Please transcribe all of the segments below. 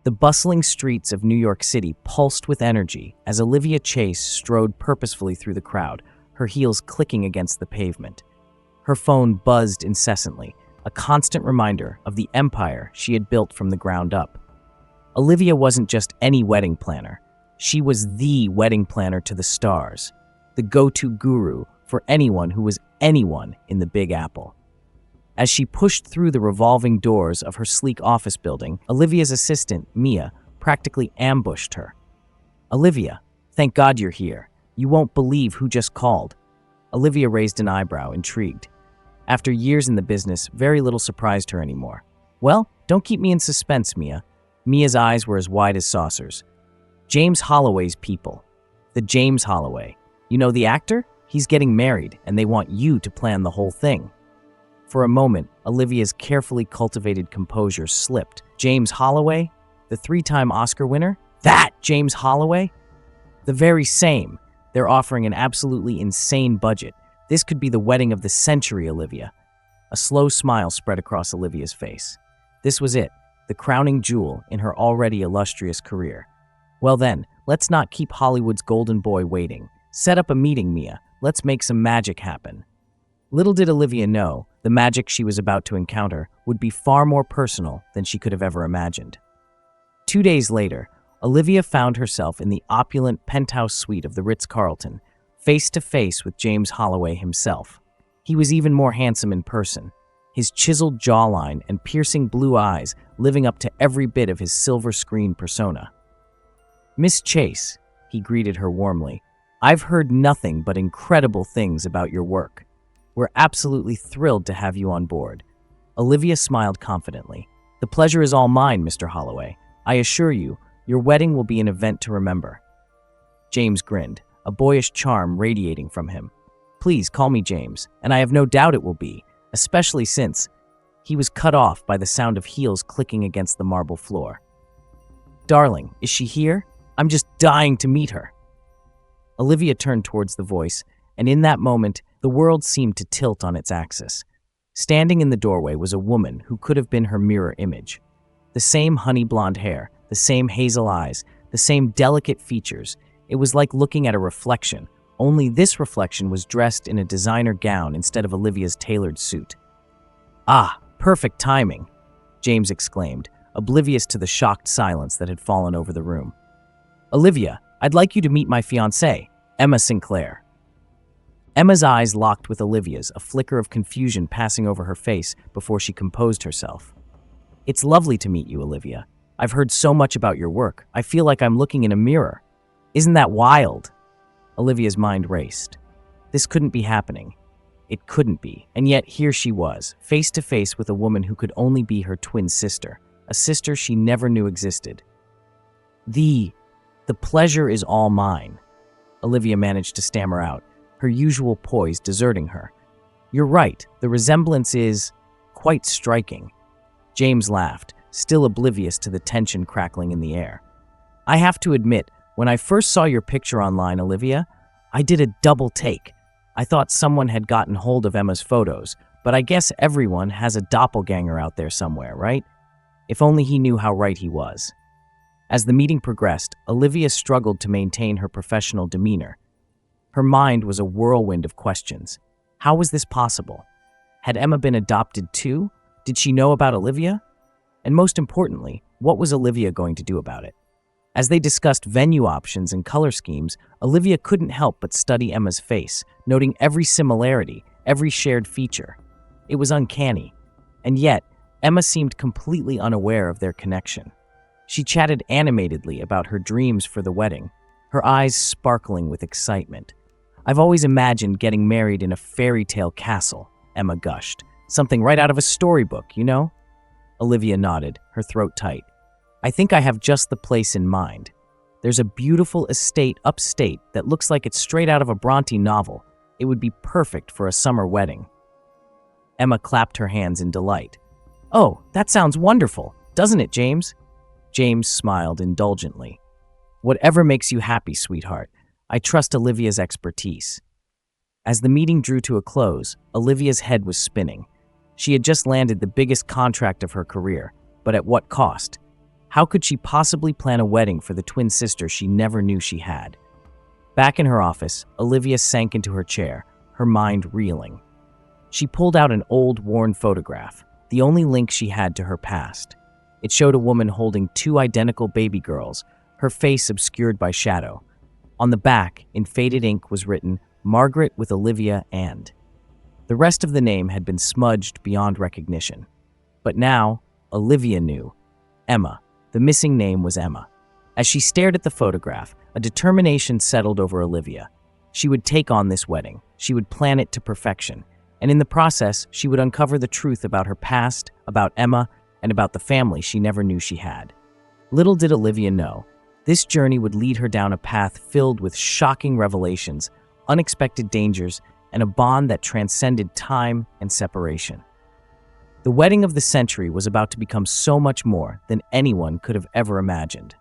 The bustling streets of New York City pulsed with energy as Olivia Chase strode purposefully through the crowd, her heels clicking against the pavement. Her phone buzzed incessantly, a constant reminder of the empire she had built from the ground up. Olivia wasn't just any wedding planner. She was the wedding planner to the stars, the go-to guru for anyone who was anyone in the Big Apple. As she pushed through the revolving doors of her sleek office building, Olivia's assistant, Mia, practically ambushed her. "Olivia, thank God you're here. You won't believe who just called." Olivia raised an eyebrow, intrigued. After years in the business, very little surprised her anymore. "Well, don't keep me in suspense, Mia." Mia's eyes were as wide as saucers. "James Holloway's people. The James Holloway. You know the actor? He's getting married, and they want you to plan the whole thing." For a moment, Olivia's carefully cultivated composure slipped. James Holloway? The 3-time Oscar winner? That James Holloway? The very same. They're offering an absolutely insane budget. This could be the wedding of the century, Olivia. A slow smile spread across Olivia's face. This was it, the crowning jewel in her already illustrious career. "Well then, let's not keep Hollywood's golden boy waiting. Set up a meeting, Mia. Let's make some magic happen." Little did Olivia know, the magic she was about to encounter would be far more personal than she could have ever imagined. 2 days later, Olivia found herself in the opulent penthouse suite of the Ritz-Carlton, face to face with James Holloway himself. He was even more handsome in person, his chiseled jawline and piercing blue eyes living up to every bit of his silver screen persona. "Miss Chase," he greeted her warmly, "I've heard nothing but incredible things about your work. We're absolutely thrilled to have you on board." Olivia smiled confidently. "The pleasure is all mine, Mr. Holloway. I assure you, your wedding will be an event to remember." James grinned, a boyish charm radiating from him. "Please call me James, and I have no doubt it will be, especially since..." He was cut off by the sound of heels clicking against the marble floor. "Darling, is she here? I'm just dying to meet her." Olivia turned towards the voice, and in that moment, the world seemed to tilt on its axis. Standing in the doorway was a woman who could have been her mirror image. The same honey blonde hair, the same hazel eyes, the same delicate features. It was like looking at a reflection, only this reflection was dressed in a designer gown instead of Olivia's tailored suit. "Ah, perfect timing," James exclaimed, oblivious to the shocked silence that had fallen over the room. "Olivia, I'd like you to meet my fiancée, Emma Sinclair." Emma's eyes locked with Olivia's, a flicker of confusion passing over her face before she composed herself. "It's lovely to meet you, Olivia. I've heard so much about your work. I feel like I'm looking in a mirror. Isn't that wild?" Olivia's mind raced. This couldn't be happening. It couldn't be, and yet here she was, face to face with a woman who could only be her twin sister, a sister she never knew existed. The pleasure is all mine," Olivia managed to stammer out, her usual poise deserting her. "You're right, the resemblance is quite striking." James laughed, still oblivious to the tension crackling in the air. "I have to admit, when I first saw your picture online, Olivia, I did a double take. I thought someone had gotten hold of Emma's photos, but I guess everyone has a doppelganger out there somewhere, right? If only he knew how right he was." As the meeting progressed, Olivia struggled to maintain her professional demeanor. Her mind was a whirlwind of questions. How was this possible? Had Emma been adopted too? Did she know about Olivia? And most importantly, what was Olivia going to do about it? As they discussed venue options and color schemes, Olivia couldn't help but study Emma's face, noting every similarity, every shared feature. It was uncanny. And yet, Emma seemed completely unaware of their connection. She chatted animatedly about her dreams for the wedding, her eyes sparkling with excitement. "I've always imagined getting married in a fairy tale castle," Emma gushed. "Something right out of a storybook, you know?" Olivia nodded, her throat tight. "I think I have just the place in mind. There's a beautiful estate upstate that looks like it's straight out of a Bronte novel. It would be perfect for a summer wedding." Emma clapped her hands in delight. "Oh, that sounds wonderful, doesn't it, James?" James smiled indulgently. "Whatever makes you happy, sweetheart. I trust Olivia's expertise." As the meeting drew to a close, Olivia's head was spinning. She had just landed the biggest contract of her career, but at what cost? How could she possibly plan a wedding for the twin sister she never knew she had? Back in her office, Olivia sank into her chair, her mind reeling. She pulled out an old, worn photograph, the only link she had to her past. It showed a woman holding two identical baby girls, her face obscured by shadow. On the back, in faded ink, was written, "Margaret with Olivia and." The rest of the name had been smudged beyond recognition. But now, Olivia knew. Emma. The missing name was Emma. As she stared at the photograph, a determination settled over Olivia. She would take on this wedding. She would plan it to perfection. And in the process, she would uncover the truth about her past, about Emma, and about the family she never knew she had. Little did Olivia know, this journey would lead her down a path filled with shocking revelations, unexpected dangers, and a bond that transcended time and separation. The wedding of the century was about to become so much more than anyone could have ever imagined.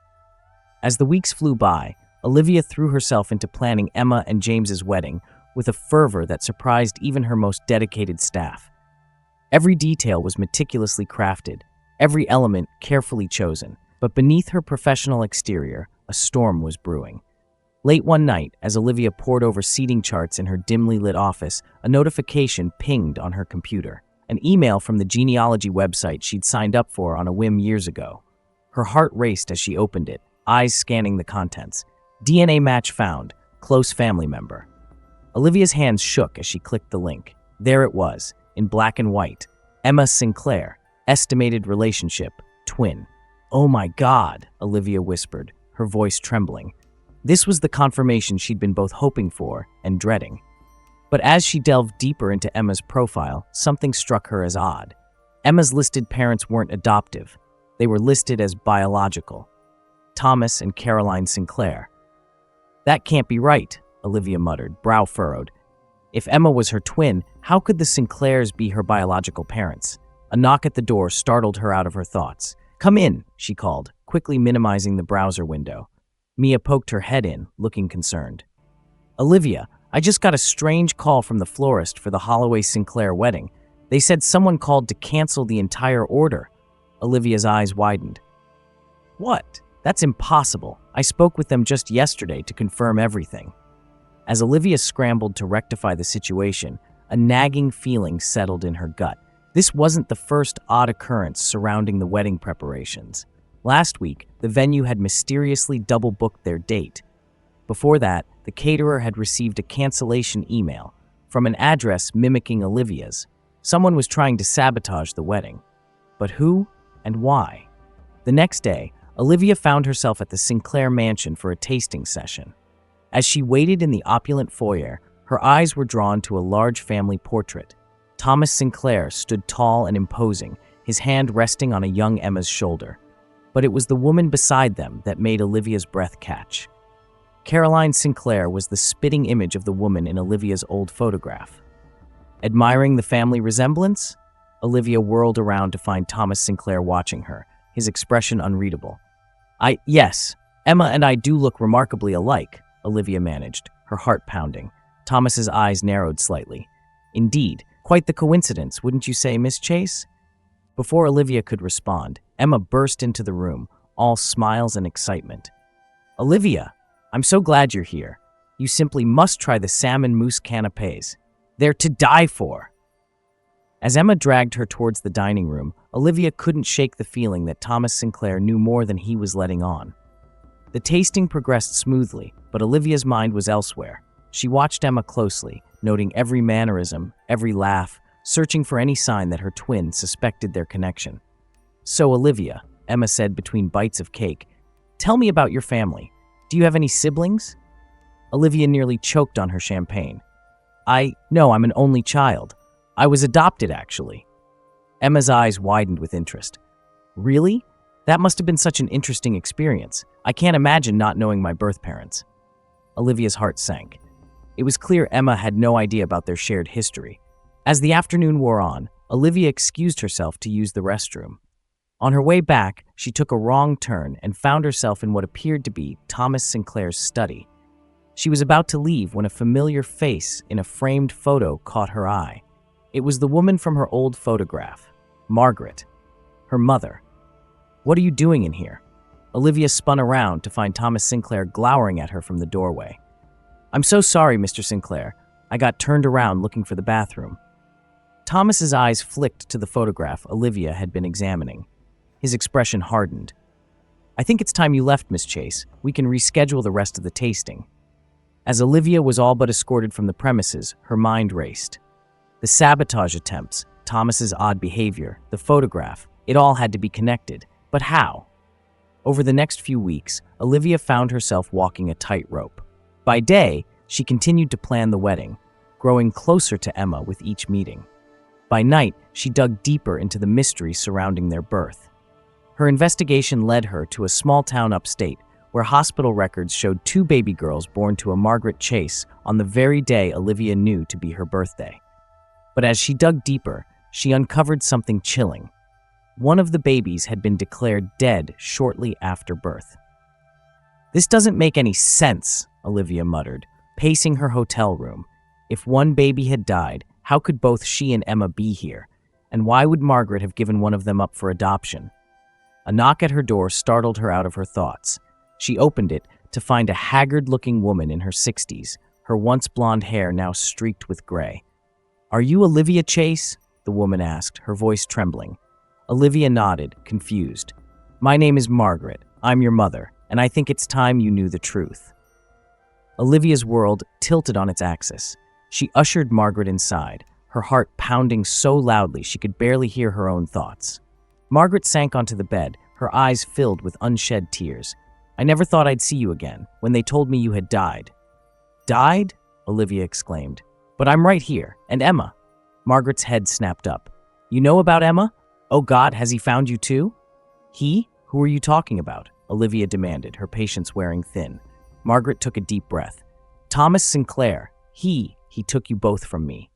As the weeks flew by, Olivia threw herself into planning Emma and James's wedding with a fervor that surprised even her most dedicated staff. Every detail was meticulously crafted, every element carefully chosen, but beneath her professional exterior, a storm was brewing. Late one night, as Olivia pored over seating charts in her dimly lit office, a notification pinged on her computer. An email from the genealogy website she'd signed up for on a whim years ago. Her heart raced as she opened it, eyes scanning the contents. DNA match found, close family member. Olivia's hands shook as she clicked the link. There it was, in black and white. Emma Sinclair, estimated relationship, twin. "Oh my God," Olivia whispered, her voice trembling. This was the confirmation she'd been both hoping for and dreading. But as she delved deeper into Emma's profile, something struck her as odd. Emma's listed parents weren't adoptive. They were listed as biological. Thomas and Caroline Sinclair. "That can't be right," Olivia muttered, brow furrowed. If Emma was her twin, how could the Sinclairs be her biological parents? A knock at the door startled her out of her thoughts. "Come in," she called, quickly minimizing the browser window. Mia poked her head in, looking concerned. "Olivia, I just got a strange call from the florist for the Holloway Sinclair wedding. They said someone called to cancel the entire order." Olivia's eyes widened. "What? That's impossible. I spoke with them just yesterday to confirm everything." As Olivia scrambled to rectify the situation, a nagging feeling settled in her gut. This wasn't the first odd occurrence surrounding the wedding preparations. Last week, the venue had mysteriously double-booked their date. Before that, the caterer had received a cancellation email from an address mimicking Olivia's. Someone was trying to sabotage the wedding. But who and why? The next day, Olivia found herself at the Sinclair mansion for a tasting session. As she waited in the opulent foyer, her eyes were drawn to a large family portrait. Thomas Sinclair stood tall and imposing, his hand resting on a young Emma's shoulder. But it was the woman beside them that made Olivia's breath catch. Caroline Sinclair was the spitting image of the woman in Olivia's old photograph. Admiring the family resemblance, Olivia whirled around to find Thomas Sinclair watching her, his expression unreadable. Yes, Emma and I do look remarkably alike," Olivia managed, her heart pounding. Thomas's eyes narrowed slightly. "Indeed, quite the coincidence, wouldn't you say, Miss Chase?" Before Olivia could respond, Emma burst into the room, all smiles and excitement. "Olivia, I'm so glad you're here. You simply must try the salmon mousse canapés. They're to die for." As Emma dragged her towards the dining room, Olivia couldn't shake the feeling that Thomas Sinclair knew more than he was letting on. The tasting progressed smoothly, but Olivia's mind was elsewhere. She watched Emma closely, noting every mannerism, every laugh, searching for any sign that her twin suspected their connection. "So, Olivia," Emma said between bites of cake, "tell me about your family. Do you have any siblings?" Olivia nearly choked on her champagne. No, I'm an only child. I was adopted, actually." Emma's eyes widened with interest. "Really? That must have been such an interesting experience. I can't imagine not knowing my birth parents." Olivia's heart sank. It was clear Emma had no idea about their shared history. As the afternoon wore on, Olivia excused herself to use the restroom. On her way back, she took a wrong turn and found herself in what appeared to be Thomas Sinclair's study. She was about to leave when a familiar face in a framed photo caught her eye. It was the woman from her old photograph, Margaret, her mother. "What are you doing in here?" Olivia spun around to find Thomas Sinclair glowering at her from the doorway. "I'm so sorry, Mr. Sinclair. I got turned around looking for the bathroom." Thomas's eyes flicked to the photograph Olivia had been examining. His expression hardened. "I think it's time you left, Miss Chase. We can reschedule the rest of the tasting." As Olivia was all but escorted from the premises, her mind raced. The sabotage attempts, Thomas's odd behavior, the photograph, it all had to be connected. But how? Over the next few weeks, Olivia found herself walking a tightrope. By day, she continued to plan the wedding, growing closer to Emma with each meeting. By night, she dug deeper into the mystery surrounding their birth. Her investigation led her to a small town upstate, where hospital records showed 2 baby girls born to a Margaret Chase on the very day Olivia knew to be her birthday. But as she dug deeper, she uncovered something chilling. One of the babies had been declared dead shortly after birth. "This doesn't make any sense," Olivia muttered, pacing her hotel room. If one baby had died, how could both she and Emma be here? And why would Margaret have given one of them up for adoption? A knock at her door startled her out of her thoughts. She opened it to find a haggard-looking woman in her 60s, her once blonde hair now streaked with gray. "Are you Olivia Chase?" the woman asked, her voice trembling. Olivia nodded, confused. "My name is Margaret. I'm your mother, and I think it's time you knew the truth." Olivia's world tilted on its axis. She ushered Margaret inside, her heart pounding so loudly she could barely hear her own thoughts. Margaret sank onto the bed, her eyes filled with unshed tears. "I never thought I'd see you again, when they told me you had died." "Died?" Olivia exclaimed. "But I'm right here, and Emma." Margaret's head snapped up. "You know about Emma? Oh God, has he found you too?" "He? Who are you talking about?" Olivia demanded, her patience wearing thin. Margaret took a deep breath. "Thomas Sinclair. He took you both from me."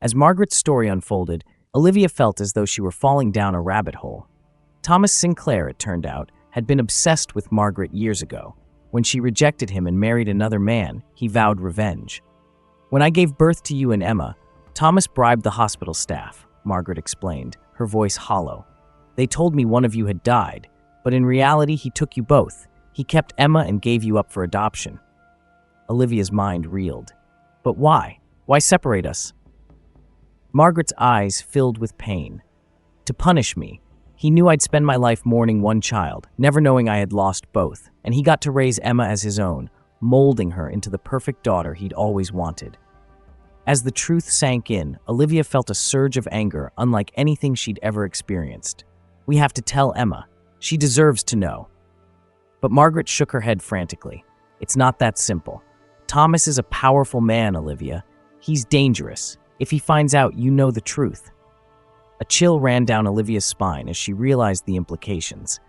As Margaret's story unfolded, Olivia felt as though she were falling down a rabbit hole. Thomas Sinclair, it turned out, had been obsessed with Margaret years ago. When she rejected him and married another man, he vowed revenge. "When I gave birth to you and Emma, Thomas bribed the hospital staff," Margaret explained, her voice hollow. "They told me one of you had died, but in reality he took you both. He kept Emma and gave you up for adoption." Olivia's mind reeled. "But why? Why separate us?" Margaret's eyes filled with pain. "To punish me. He knew I'd spend my life mourning one child, never knowing I had lost both, and he got to raise Emma as his own, molding her into the perfect daughter he'd always wanted." As the truth sank in, Olivia felt a surge of anger unlike anything she'd ever experienced. "We have to tell Emma. She deserves to know." But Margaret shook her head frantically. "It's not that simple. Thomas is a powerful man, Olivia. He's dangerous. If he finds out, you know the truth." A chill ran down Olivia's spine as she realized the implications.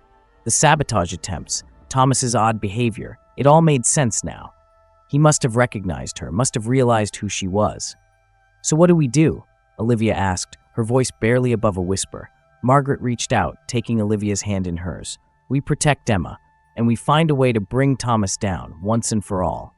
The sabotage attempts, Thomas's odd behavior, it all made sense now. He must have recognized her, must have realized who she was. "So what do we do?" Olivia asked, her voice barely above a whisper. Margaret reached out, taking Olivia's hand in hers. "We protect Emma, and we find a way to bring Thomas down, once and for all."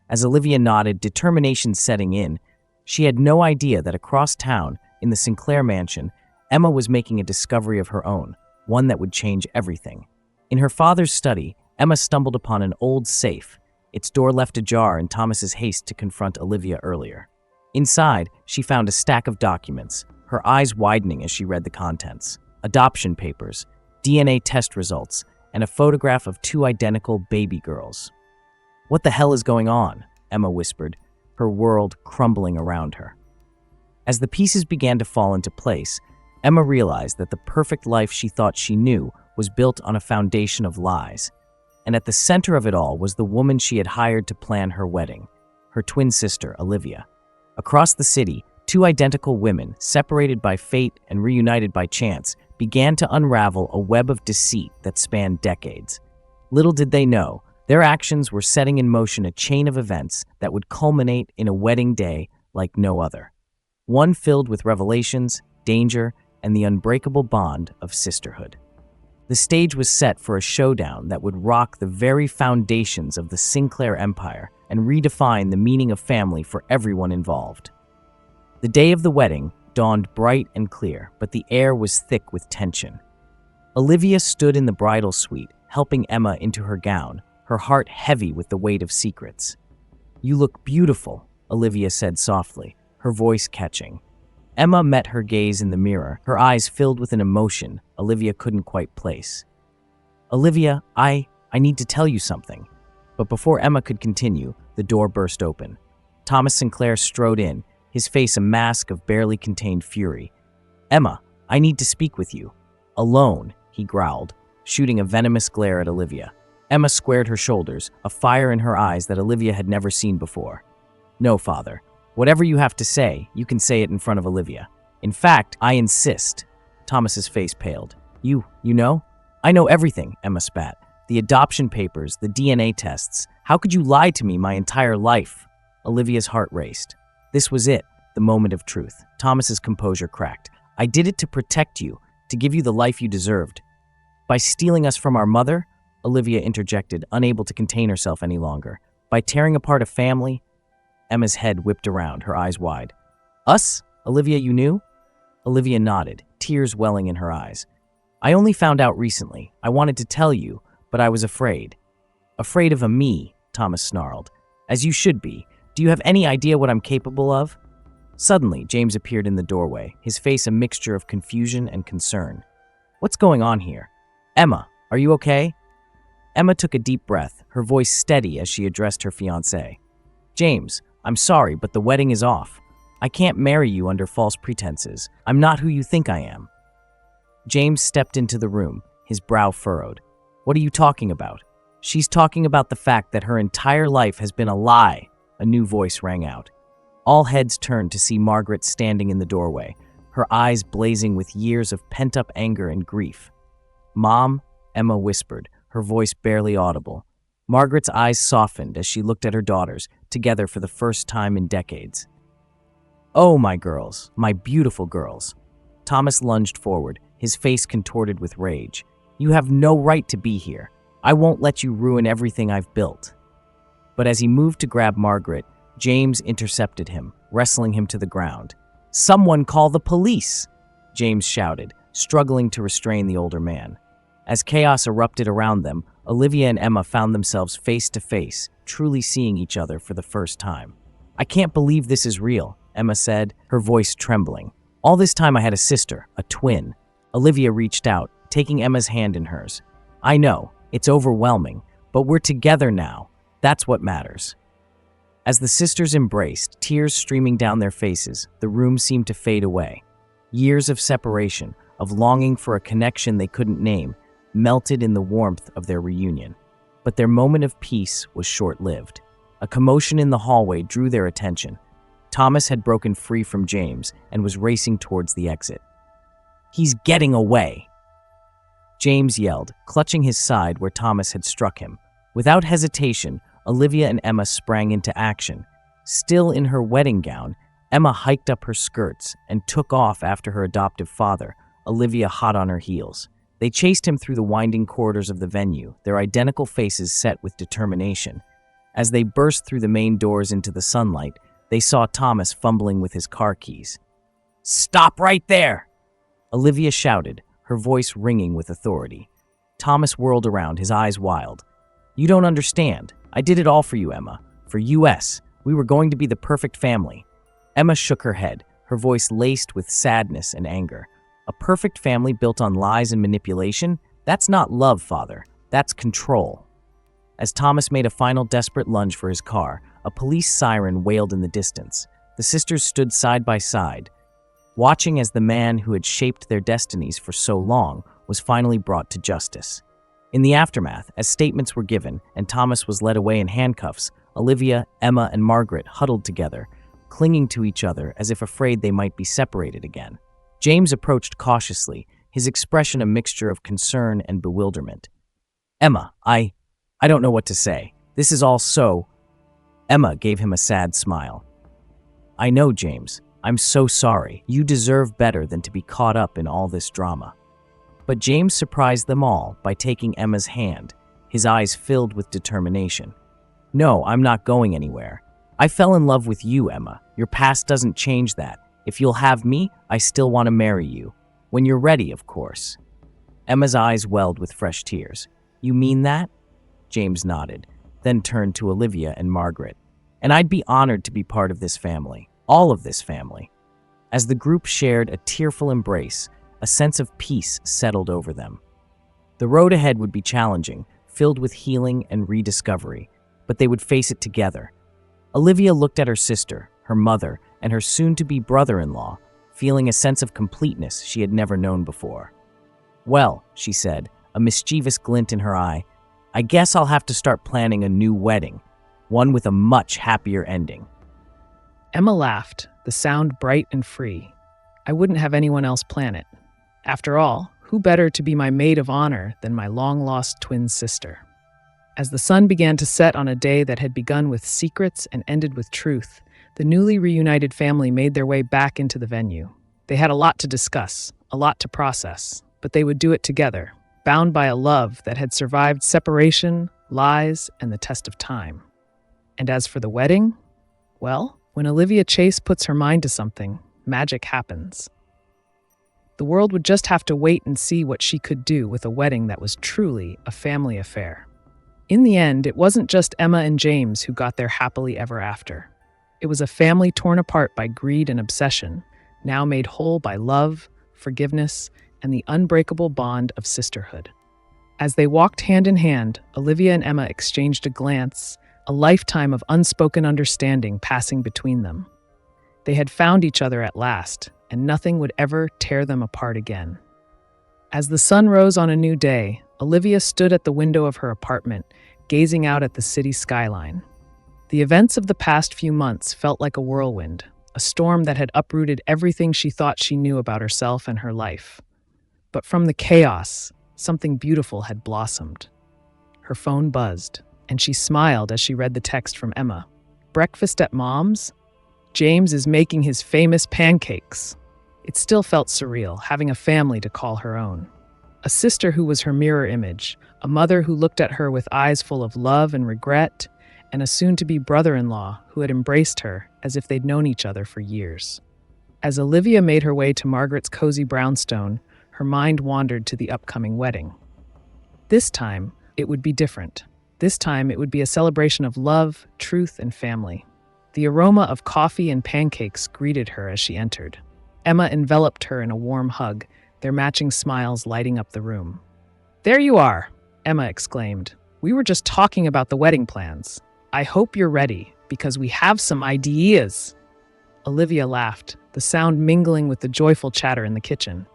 As Olivia nodded, determination setting in, she had no idea that across town, in the Sinclair mansion, Emma was making a discovery of her own, one that would change everything. In her father's study, Emma stumbled upon an old safe, its door left ajar in Thomas's haste to confront Olivia earlier. Inside, she found a stack of documents, her eyes widening as she read the contents. Adoption papers, DNA test results, and a photograph of 2 identical baby girls. "What the hell is going on?" Emma whispered, her world crumbling around her. As the pieces began to fall into place, Emma realized that the perfect life she thought she knew was built on a foundation of lies. And at the center of it all was the woman she had hired to plan her wedding, her twin sister, Olivia. Across the city, 2 identical women, separated by fate and reunited by chance, began to unravel a web of deceit that spanned decades. Little did they know, their actions were setting in motion a chain of events that would culminate in a wedding day like no other. One filled with revelations, danger, and the unbreakable bond of sisterhood. The stage was set for a showdown that would rock the very foundations of the Sinclair Empire and redefine the meaning of family for everyone involved. The day of the wedding dawned bright and clear, but the air was thick with tension. Olivia stood in the bridal suite, helping Emma into her gown, her heart heavy with the weight of secrets. "You look beautiful," Olivia said softly, her voice catching. Emma met her gaze in the mirror, her eyes filled with an emotion Olivia couldn't quite place. "Olivia, I need to tell you something." But before Emma could continue, the door burst open. Thomas Sinclair strode in, his face a mask of barely contained fury. "Emma, I need to speak with you." "Alone," he growled, shooting a venomous glare at Olivia. Emma squared her shoulders, a fire in her eyes that Olivia had never seen before. "No, father. Whatever you have to say, you can say it in front of Olivia. In fact, I insist." Thomas's face paled. You know?" "I know everything," Emma spat. "The adoption papers, the DNA tests. How could you lie to me my entire life?" Olivia's heart raced. This was it, the moment of truth. Thomas's composure cracked. "I did it to protect you, to give you the life you deserved." "By stealing us from our mother?" Olivia interjected, unable to contain herself any longer. "By tearing apart a family?" Emma's head whipped around, her eyes wide. "Us? Olivia, you knew?" Olivia nodded, tears welling in her eyes. "I only found out recently. I wanted to tell you, but I was afraid." "Afraid of a me," Thomas snarled. "As you should be. Do you have any idea what I'm capable of?" Suddenly, James appeared in the doorway, his face a mixture of confusion and concern. "What's going on here? Emma, are you okay?" Emma took a deep breath, her voice steady as she addressed her fiancé. "James, I'm sorry, but the wedding is off. I can't marry you under false pretenses. I'm not who you think I am." James stepped into the room, his brow furrowed. "What are you talking about?" "She's talking about the fact that her entire life has been a lie," a new voice rang out. All heads turned to see Margaret standing in the doorway, her eyes blazing with years of pent-up anger and grief. "Mom," Emma whispered, her voice barely audible. Margaret's eyes softened as she looked at her daughters, together for the first time in decades. "Oh, my girls, my beautiful girls." Thomas lunged forward, his face contorted with rage. "You have no right to be here. I won't let you ruin everything I've built." But as he moved to grab Margaret, James intercepted him, wrestling him to the ground. "Someone call the police!" James shouted, struggling to restrain the older man. As chaos erupted around them, Olivia and Emma found themselves face to face, truly seeing each other for the first time. "I can't believe this is real," Emma said, her voice trembling. "All this time I had a sister, a twin." Olivia reached out, taking Emma's hand in hers. "I know, it's overwhelming, but we're together now. That's what matters." As the sisters embraced, tears streaming down their faces, the room seemed to fade away. Years of separation, of longing for a connection they couldn't name, melted in the warmth of their reunion. But their moment of peace was short-lived. A commotion in the hallway drew their attention. Thomas had broken free from James and was racing towards the exit. "He's getting away!" James yelled, clutching his side where Thomas had struck him. Without hesitation, Olivia and Emma sprang into action. Still in her wedding gown, Emma hiked up her skirts and took off after her adoptive father, Olivia hot on her heels. They chased him through the winding corridors of the venue, their identical faces set with determination. As they burst through the main doors into the sunlight, they saw Thomas fumbling with his car keys. "Stop right there!" Olivia shouted, her voice ringing with authority. Thomas whirled around, his eyes wild. "You don't understand. I did it all for you, Emma. For US. We were going to be the perfect family." Emma shook her head, her voice laced with sadness and anger. "A perfect family built on lies and manipulation? That's not love, father. That's control." As Thomas made a final desperate lunge for his car, a police siren wailed in the distance. The sisters stood side by side, watching as the man who had shaped their destinies for so long was finally brought to justice. In the aftermath, as statements were given and Thomas was led away in handcuffs, Olivia, Emma, and Margaret huddled together, clinging to each other as if afraid they might be separated again. James approached cautiously, his expression a mixture of concern and bewilderment. "Emma, I don't know what to say. This is all so..." Emma gave him a sad smile. "I know, James. I'm so sorry. You deserve better than to be caught up in all this drama." But James surprised them all by taking Emma's hand, his eyes filled with determination. "No, I'm not going anywhere. I fell in love with you, Emma. Your past doesn't change that. If you'll have me, I still want to marry you. When you're ready, of course." Emma's eyes welled with fresh tears. You mean that? James nodded, then turned to Olivia and Margaret. And I'd be honored to be part of this family, all of this family. As the group shared a tearful embrace, a sense of peace settled over them. The road ahead would be challenging, filled with healing and rediscovery, but they would face it together. Olivia looked at her sister, her mother, and her soon-to-be brother-in-law, feeling a sense of completeness she had never known before. Well, she said, a mischievous glint in her eye, I guess I'll have to start planning a new wedding, one with a much happier ending. Emma laughed, the sound bright and free. I wouldn't have anyone else plan it. After all, who better to be my maid of honor than my long-lost twin sister? As the sun began to set on a day that had begun with secrets and ended with truth, the newly reunited family made their way back into the venue. They had a lot to discuss, a lot to process, but they would do it together, bound by a love that had survived separation, lies, and the test of time. And as for the wedding, well, when Olivia Chase puts her mind to something, magic happens. The world would just have to wait and see what she could do with a wedding that was truly a family affair. In the end, it wasn't just Emma and James who got their happily ever after. It was a family torn apart by greed and obsession, now made whole by love, forgiveness, and the unbreakable bond of sisterhood. As they walked hand in hand, Olivia and Emma exchanged a glance, a lifetime of unspoken understanding passing between them. They had found each other at last, and nothing would ever tear them apart again. As the sun rose on a new day, Olivia stood at the window of her apartment, gazing out at the city skyline. The events of the past few months felt like a whirlwind, a storm that had uprooted everything she thought she knew about herself and her life. But from the chaos, something beautiful had blossomed. Her phone buzzed, and she smiled as she read the text from Emma. Breakfast at Mom's? James is making his famous pancakes. It still felt surreal, having a family to call her own. A sister who was her mirror image, a mother who looked at her with eyes full of love and regret, and a soon-to-be brother-in-law who had embraced her as if they'd known each other for years. As Olivia made her way to Margaret's cozy brownstone, her mind wandered to the upcoming wedding. This time, it would be different. This time, it would be a celebration of love, truth, and family. The aroma of coffee and pancakes greeted her as she entered. Emma enveloped her in a warm hug, their matching smiles lighting up the room. "There you are," Emma exclaimed. "We were just talking about the wedding plans. I hope you're ready, because we have some ideas." Olivia laughed, the sound mingling with the joyful chatter in the kitchen.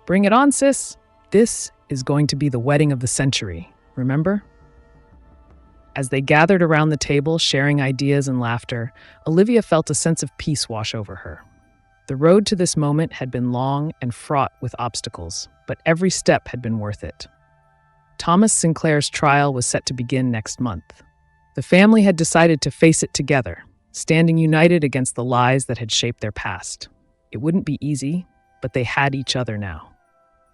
"Bring it on, sis. This is going to be the wedding of the century, remember?" As they gathered around the table, sharing ideas and laughter, Olivia felt a sense of peace wash over her. The road to this moment had been long and fraught with obstacles, but every step had been worth it. Thomas Sinclair's trial was set to begin next month. The family had decided to face it together, standing united against the lies that had shaped their past. It wouldn't be easy, but they had each other now.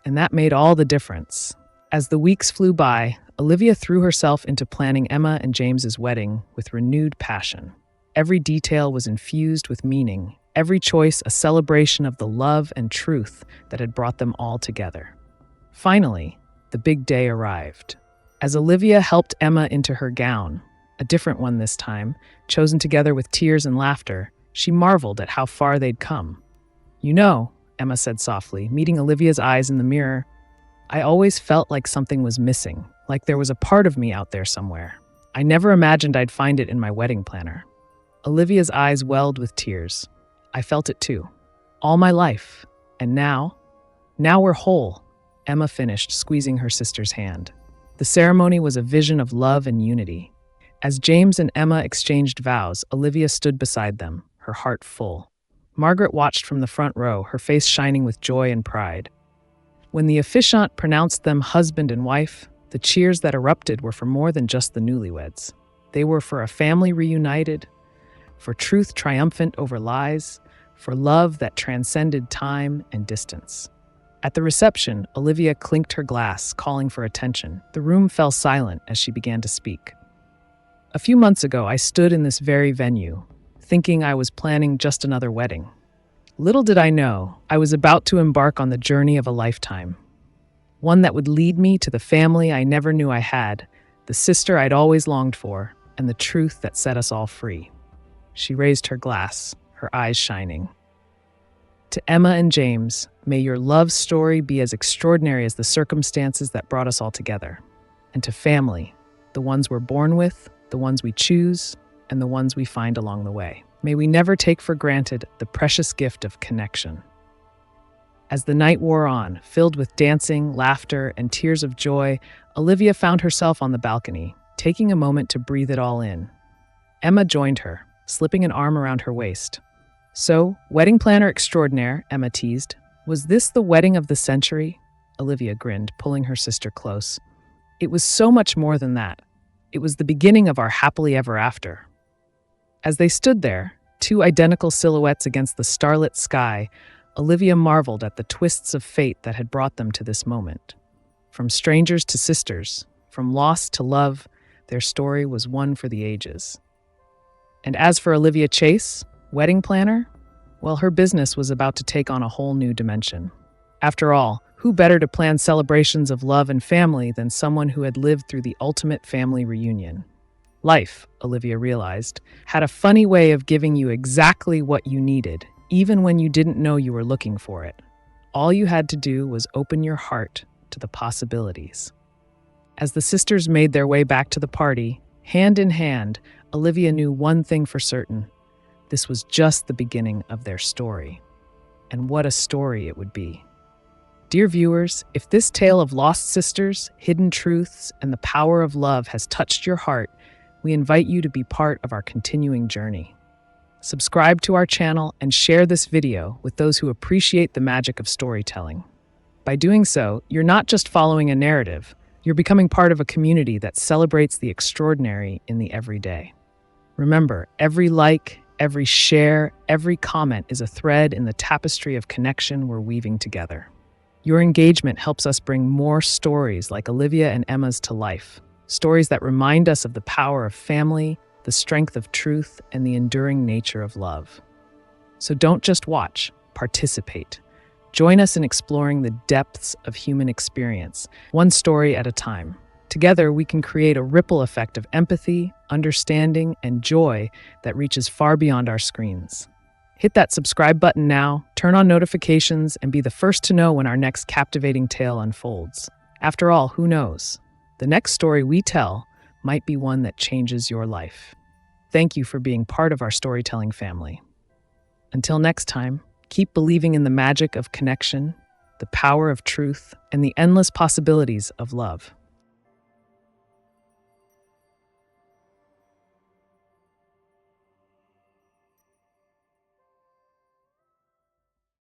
And that made all the difference. As the weeks flew by, Olivia threw herself into planning Emma and James's wedding with renewed passion. Every detail was infused with meaning, every choice a celebration of the love and truth that had brought them all together. Finally, the big day arrived. As Olivia helped Emma into her gown, a different one this time, chosen together with tears and laughter, she marveled at how far they'd come. "You know," Emma said softly, meeting Olivia's eyes in the mirror, "I always felt like something was missing, like there was a part of me out there somewhere. I never imagined I'd find it in my wedding planner." Olivia's eyes welled with tears. "I felt it too. All my life. And now we're whole," Emma finished, squeezing her sister's hand. The ceremony was a vision of love and unity. As James and Emma exchanged vows, Olivia stood beside them, her heart full. Margaret watched from the front row, her face shining with joy and pride. When the officiant pronounced them husband and wife, the cheers that erupted were for more than just the newlyweds. They were for a family reunited, for truth triumphant over lies, for love that transcended time and distance. At the reception, Olivia clinked her glass, calling for attention. The room fell silent as she began to speak. "A few months ago, I stood in this very venue, thinking I was planning just another wedding. Little did I know, I was about to embark on the journey of a lifetime. one that would lead me to the family I never knew I had, the sister I'd always longed for, and the truth that set us all free. She raised her glass, her eyes shining. To Emma and James, may your love story be as extraordinary as the circumstances that brought us all together. And to family, the ones we're born with, the ones we choose, and the ones we find along the way. May we never take for granted the precious gift of connection. As the night wore on, filled with dancing, laughter, and tears of joy, Olivia found herself on the balcony, taking a moment to breathe it all in. Emma joined her, slipping an arm around her waist. "So, wedding planner extraordinaire," Emma teased. "Was this the wedding of the century?" Olivia grinned, pulling her sister close. "It was so much more than that. It was the beginning of our happily ever after." As they stood there, two identical silhouettes against the starlit sky, Olivia marveled at the twists of fate that had brought them to this moment. From strangers to sisters, from loss to love, their story was one for the ages. And as for Olivia Chase, wedding planner, well, her business was about to take on a whole new dimension. After all, who better to plan celebrations of love and family than someone who had lived through the ultimate family reunion? Life, Olivia realized, had a funny way of giving you exactly what you needed, even when you didn't know you were looking for it. All you had to do was open your heart to the possibilities. As the sisters made their way back to the party, hand in hand, Olivia knew one thing for certain. This was just the beginning of their story. And what a story it would be. Dear viewers, if this tale of lost sisters, hidden truths, and the power of love has touched your heart, we invite you to be part of our continuing journey. Subscribe to our channel and share this video with those who appreciate the magic of storytelling. By doing so, you're not just following a narrative, you're becoming part of a community that celebrates the extraordinary in the everyday. Remember, every like, every share, every comment is a thread in the tapestry of connection we're weaving together. Your engagement helps us bring more stories like Olivia and Emma's to life, stories that remind us of the power of family, the strength of truth, and the enduring nature of love. So don't just watch, participate. Join us in exploring the depths of human experience, one story at a time. Together, we can create a ripple effect of empathy, understanding, and joy that reaches far beyond our screens. Hit that subscribe button now, turn on notifications, and be the first to know when our next captivating tale unfolds. After all, who knows? The next story we tell might be one that changes your life. Thank you for being part of our storytelling family. Until next time, keep believing in the magic of connection, the power of truth, and the endless possibilities of love.